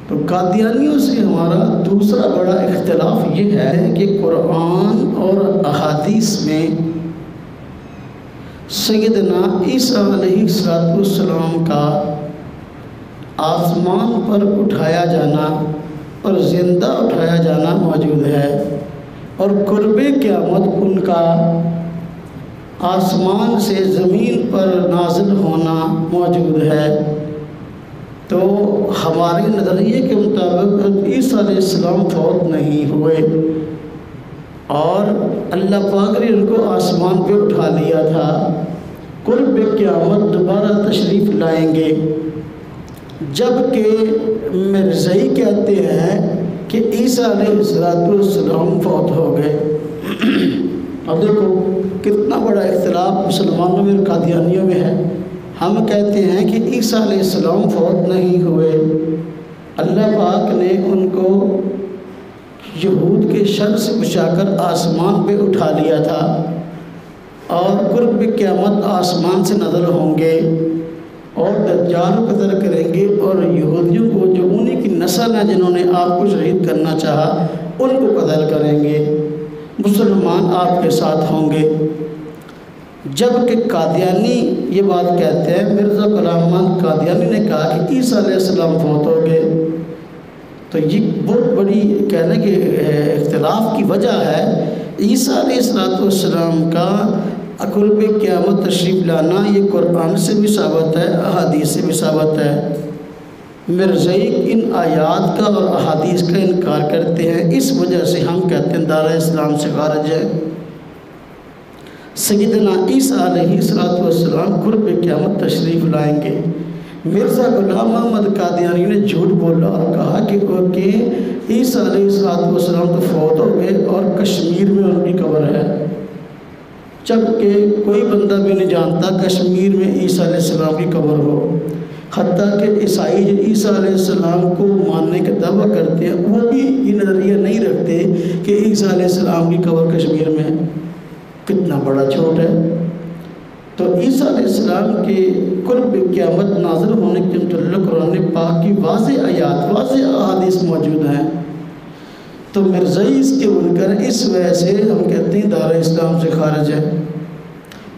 تو قادیانیوں سے ہمارا دوسرا بڑا اختلاف یہ ہے کہ قرآن اور احادیث میں سیدنا عیسیٰ علیہ السلام کا آسمان پر اٹھایا جانا اور زندہ اٹھایا جانا موجود ہے، اور قرب قیامت ان کا آسمان سے زمین پر نازل ہونا موجود ہے۔ تو ہمارے نظریے کے مطابق عیسیٰ علیہ السلام فوت نہیں ہوئے اور اللہ پاک نے ان کو آسمان پہ اٹھا لیا تھا۔ قرب قیامت دوبارہ تشریف لائیں گے، جبکہ مرزائی کہتے ہیں کہ عیسیٰ علیہ السلام فوت ہو گئے۔ اب دیکھو کتنا بڑا اختلاف مسلمانوں میں اور قادیانیوں میں ہے۔ ہم کہتے ہیں کہ عیسیٰ علیہ السلام فوت نہیں ہوئے، اللہ پاک نے ان کو یہود کے شر سے بچا کر آسمان پہ اٹھا لیا تھا، اور قرب قیامت آسمان سے نازل ہوں گے اور دجال کو قتل کریں گے، اور یہودیوں کو جو انہی کی نسل ہے جنہوں نے آپ کو شہید کرنا چاہا ان کو قتل کریں گے، مسلمان آپ کے ساتھ ہوں گے۔ جبکہ قادیانی یہ بات کہتے ہیں، مرزا غلام احمد قادیانی نے کہا کہ عیسیٰ علیہ السلام فوت ہو گئے۔ تو یہ بہت بڑی کہنے کے اختلاف کی وجہ ہے۔ عیسیٰ علیہ السلام کا قرب قیامت تشریف لانا یہ قرآن سے بھی ثابت ہے، احادیث سے بھی ثابت ہے۔ مرزائی ان آیات کا اور احادیث کا انکار کرتے ہیں، اس وجہ سے ہم کہتے ہیں دار اسلام سے خارج ہے۔ سیدنا عیسیٰ علیہ السلام قرب قیامت تشریف لائیں گے۔ مرزا غلام احمد قادیانی نے جھوٹ بولا اور کہا کہ عیسیٰ علیہ السلام تو فوت ہو گئے اور کشمیر میں ان کی قبر ہے، جبکہ کوئی بندہ بھی نہیں جانتا کشمیر میں عیسیٰ علیہ السلام کی قبر ہو۔ حتیٰ کہ عیسائی جو عیسیٰ علیہ السلام کو ماننے کا دعویٰ کرتے ہیں وہ بھی یہ نظریہ نہیں رکھتے کہ عیسیٰ علیہ السلام کی قبر کشمیر میں ہے۔ کتنا بڑا جھوٹ ہے۔ تو عیسیٰ علیہ السلام کے قرب قیامت نازل ہونے کے متعلق قرآن پاک کی واضح آیات، واضح احادیث موجود ہیں۔ تو مرزائی اس کے منکر ہیں، اس وجہ سے ہم کہتے ہیں دار اسلام سے خارج ہے۔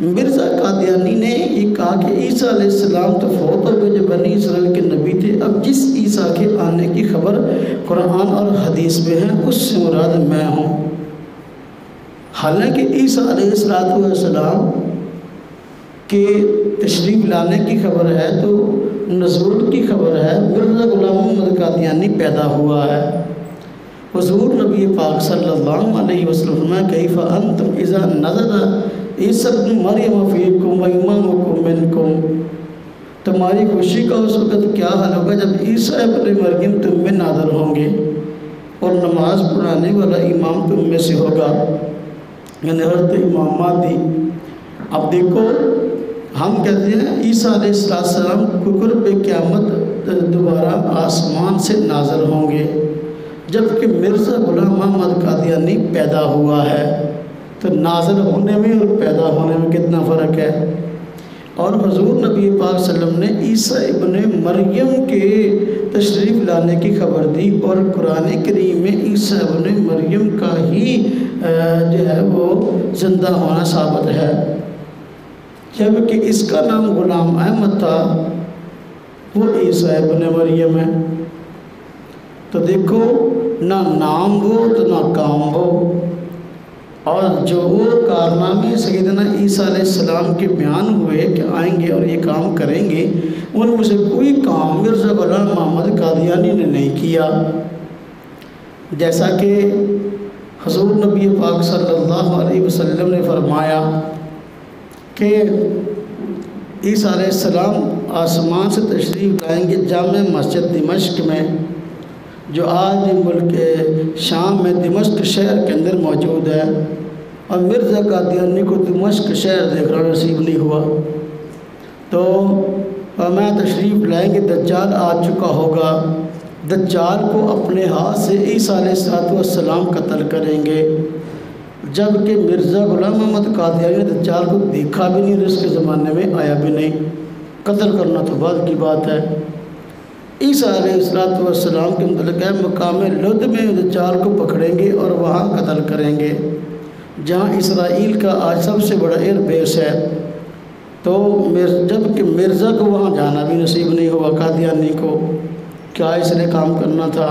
مرزا قادیانی نے یہ کہا کہ عیسیٰ علیہ السلام تو فوت ہو گئے جو بنی اسرائیل کے نبی تھے، اب جس عیسیٰ کے آنے کی خبر قرآن اور حدیث میں ہے اس سے مراد میں ہوں۔ حالانکہ عیسیٰ علیہ السلام کے تشریف لانے کی خبر ہے تو نزول کی خبر ہے، مرزا غلام احمد قادیانی پیدا ہوا ہے۔ حضور نبی پاک صلی اللہ علیہ وسلم کیف انتم اذا نزل عیسیٰ ابن مریم فیکم و امامکم منکم، تمہاری خوشی کا اس وقت کیا حال ہوگا جب عیسیٰ ابن مریم تم میں نازل ہوں گے اور نماز پڑھانے والا امام تم میں سے ہوگا، یعنی حضرت امام مہدی۔ اب دیکھو ہم کہتے ہیں عیسیٰ علیہ السلام قرب قیامت دوبارہ آسمان سے نازل ہوں گے، جبکہ مرزا غلام احمد قادیانی پیدا ہوا ہے۔ تو نازل ہونے میں اور پیدا ہونے میں کتنا فرق ہے۔ اور حضور نبی پاک صلی اللہ علیہ وسلم نے عیسیٰ ابن مریم کے تشریف لانے کی خبر دی، اور قرآن کریم میں عیسیٰ ابن مریم کا ہی جو ہے وہ زندہ ہونا ثابت ہے، جبکہ اس کا نام غلام احمد تھا، وہ عیسیٰ ابن مریم ہے۔ تو دیکھو نہ نام ہو تو نہ کام ہو، اور جو کارنامے سیدنا عیسیٰ علیہ السلام کے بیان ہوئے کہ آئیں گے اور یہ کام کریں گے، ان میں سے کوئی کام مرزا غلام احمد قادیانی نے نہیں کیا۔ جیسا کہ حضور نبی پاک صلی اللہ علیہ وسلم نے فرمایا کہ عیسیٰ علیہ السلام آسمان سے تشریف لائیں گے جامع مسجد دمشق میں، جو آج ملک شام میں دمشق شہر کے اندر موجود ہے، اور مرزا قادیانی کو دمشق شہر دیکھنا نصیب نہیں ہوا۔ تو میں تشریف لائیں گے، دجال آ چکا ہوگا، دجال کو اپنے ہاتھ سے عیسیٰ علیہ السلام قتل کریں گے، جبکہ مرزا غلام احمد قادیانی نے دجال کو دیکھا بھی نہیں اور اس کے زمانے میں آیا بھی نہیں، قتل کرنا تو بعد کی بات ہے۔ عیسیٰ علیہ السلام کے متعلق ہے مقام لد میں دجال کو پکڑیں گے اور وہاں قتل کریں گے، جہاں اسرائیل کا آج سب سے بڑا ایئر بیس ہے۔ تو جب کہ مرزا کو وہاں جانا بھی نصیب نہیں ہوا، قادیانی کو کیا اس نے کام کرنا تھا۔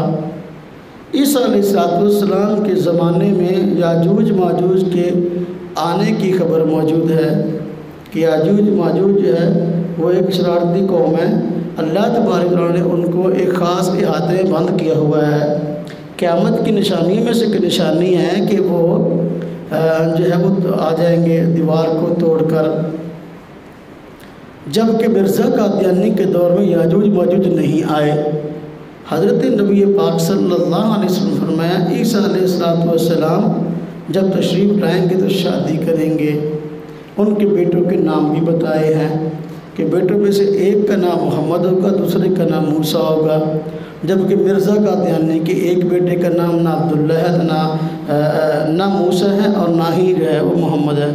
عیسیٰ علیہ السلام کے زمانے میں یاجوج ماجوج کے آنے کی خبر موجود ہے کہ یاجوج ماجوج جو ہے وہ ایک شرارتی قوم ہے، اللہ تبارک و تعالیٰ نے ان کو ایک خاص احاطے میں بند کیا ہوا ہے۔ قیامت کی نشانی میں سے ایک نشانی ہے کہ وہ جو ہے وہ آ جائیں گے دیوار کو توڑ کر، جبکہ مرزا قادیانی کے دور میں یاجوج ماجوج نہیں آئے۔ حضرت نبی پاک صلی اللہ علیہ وسلم فرمایا عیسیٰ علیہ السلام جب تشریف لائیں گے تو شادی کریں گے۔ ان کے بیٹوں کے نام بھی بتائے ہیں کہ بیٹوں میں سے ایک کا نام محمد ہوگا، دوسرے کا نام موسیٰ ہوگا، جبکہ مرزا قادیانی کے ایک بیٹے کا نام نہ عبداللہ ہے، نہ موسیٰ ہے اور نہ ہی جو ہے وہ محمد ہے۔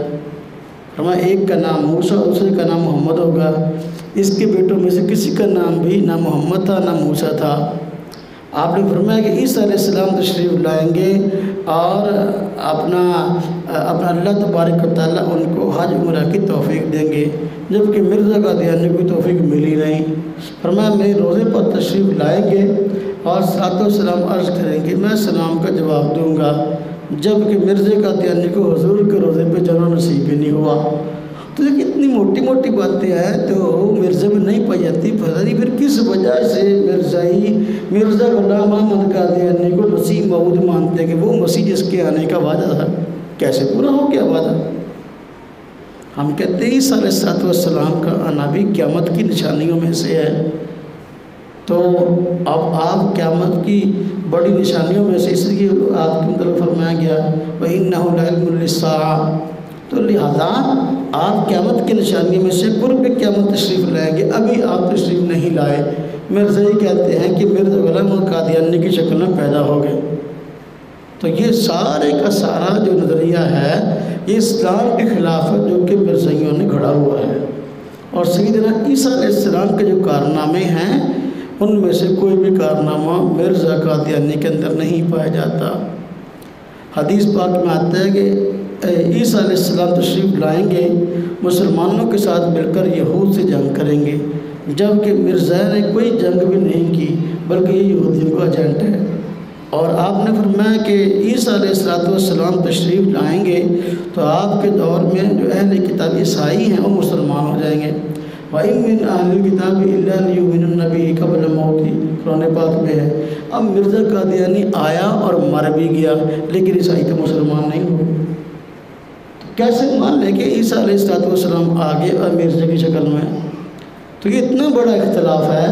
فرمایا ایک کا نام موسیٰ، دوسرے کا نام محمد ہوگا۔ اس کے بیٹوں میں سے کسی کا نام بھی نہ محمد تھا نہ موسیٰ تھا۔ آپ نے فرمایا کہ عیسیٰ علیہ السلام تشریف لائیں گے اور اپنا اللہ تبارک و تعالیٰ ان کو حج عمرہ کی توفیق دیں گے، جبکہ مرزا قادیانی کو توفیق ملی نہیں۔ فرمایا میرے روزے پر تشریف لائیں گے اور صلوات و سلام عرض کریں گے، میں سلام کا جواب دوں گا، جبکہ مرزا قادیانی کو حضور کے روزے پہ جانا نصیب ہی نہیں ہوا۔ تو یہ اتنی موٹی موٹی باتیں ہیں تو مرزا میں نہیں پائی جاتی، پتہ نہیں پھر کس وجہ سے مرزا غلام احمد قادیانی کو مسیح موعود مانتے کہ وہ مسیح جس کے آنے کا وعدہ تھا کیسے پورا ہو گیا وعدہ۔ ہم کہتے ہیں عیسیٰ علیہ السلام کا آنا بھی قیامت کی نشانیوں میں سے ہے، تو اب آپ قیامت کی بڑی نشانیوں میں سے اس لیے آپ کے مطلب فرمایا گیا وَإِنَّهُ لَعِلْمٌ لِلسَّاعَةِ، تو لہذا آپ قیامت کی نشانیوں میں سے قرب قیامت تشریف لائیں گے، ابھی آپ تشریف نہیں لائے۔ مرزا ہی کہتے ہیں کہ مرزا غلام قادیانی کی شکل میں پیدا ہو گئے۔ تو یہ سارے کا سارا جو نظریہ ہے یہ اسلام کے خلاف ہے جو کہ مرزائیوں نے گھڑا ہوا ہے، اور سیدنا عیسیٰ علیہ السلام کے جو کارنامے ہیں ان میں سے کوئی بھی کارنامہ مرزا قادیانی کے اندر نہیں پایا جاتا۔ حدیث پاک میں آتا ہے کہ عیسیٰ علیہ السلام تشریف لائیں گے، مسلمانوں کے ساتھ مل کر یہود سے جنگ کریں گے، جبکہ مرزا نے کوئی جنگ بھی نہیں کی بلکہ یہ یہودیوں کا ایجنٹ ہے۔ اور آپ نے فرمایا کہ عیسیٰ علیہ السلام تشریف لائیں گے تو آپ کے دور میں جو اہل کتاب عیسائی ہیں وہ مسلمان ہو جائیں گے۔ وَإِن مِّنْ أَهْلِ الْكِتَابِ إِلَّا لِيُؤْمِنُنَّ بِهِ قَبْلَ مَوْتِهِ، قرآن پاک میں ہے۔ اب مرزا قادیانی آیا اور مر بھی گیا لیکن عیسائی تو مسلمان نہیں ہوئے، تو کیسے مان لیں کہ عیسیٰ علیہ السلام آگے اور مرزا کی شکل میں؟ تو یہ اتنا بڑا اختلاف ہے،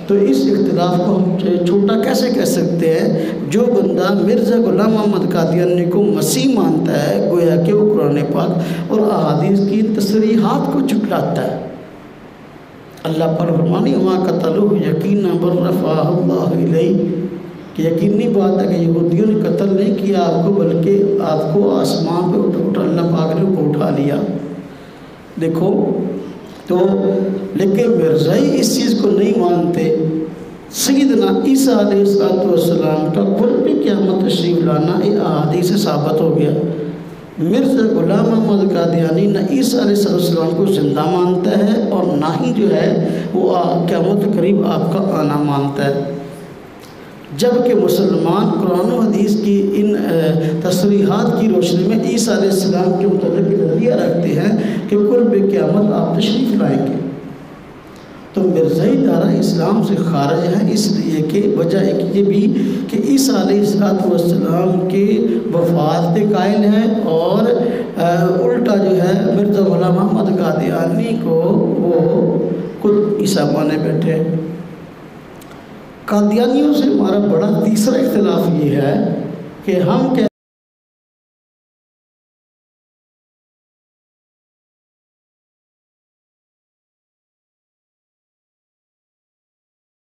تو اس اختلاف کو ہم چھوٹا کیسے کہہ سکتے ہیں؟ جو بندہ مرزا غلام احمد قادیانی کو مسیح مانتا ہے گویا کہ وہ قرآن پاک اور احادیث کی تصریحات کو جھٹلاتا ہے۔ اللہ پر فرمانی وما قتلوہ یقینا بل رفعہ اللہ الیہ، کہ یقینی بات ہے کہ یہودیوں نے قتل نہیں کیا آپ کو بلکہ آپ کو آسمان پہ اٹھا اللہ پاک نے کو اٹھا لیا۔ دیکھو تو لیکن مرزائی اس چیز کو نہیں مانتے۔ سیدنا عیسیٰ علیہ السلام کا قرب قیامت تشریف لانا یہ احادیث سے ثابت ہو گیا۔ مرزا غلام احمد قادیانی نہ عیسیٰ علیہ السلام کو زندہ مانتا ہے اور نہ ہی جو ہے وہ قیامت قریب آپ کا آنا مانتا ہے، جبکہ مسلمان قرآن و حدیث کی ان تصریحات کی روشنی میں عیسیٰ علیہ السلام کے متعلق نظریہ رکھتے ہیں کہ قرب قیامت آپ تشریف لائیں گے۔ تو مرزائی دارہ اسلام سے خارج ہے، اس لیے کہ وجہ ایک یہ بھی کہ عیسیٰ علیہ السلام کے وفات کے قائل ہیں، اور الٹا جو ہے مرزا غلام احمد قادیانی کو وہ خود عیسیٰ مانے بیٹھے۔ قادیانیوں سے ہمارا بڑا تیسرا اختلاف یہ ہے کہ ہم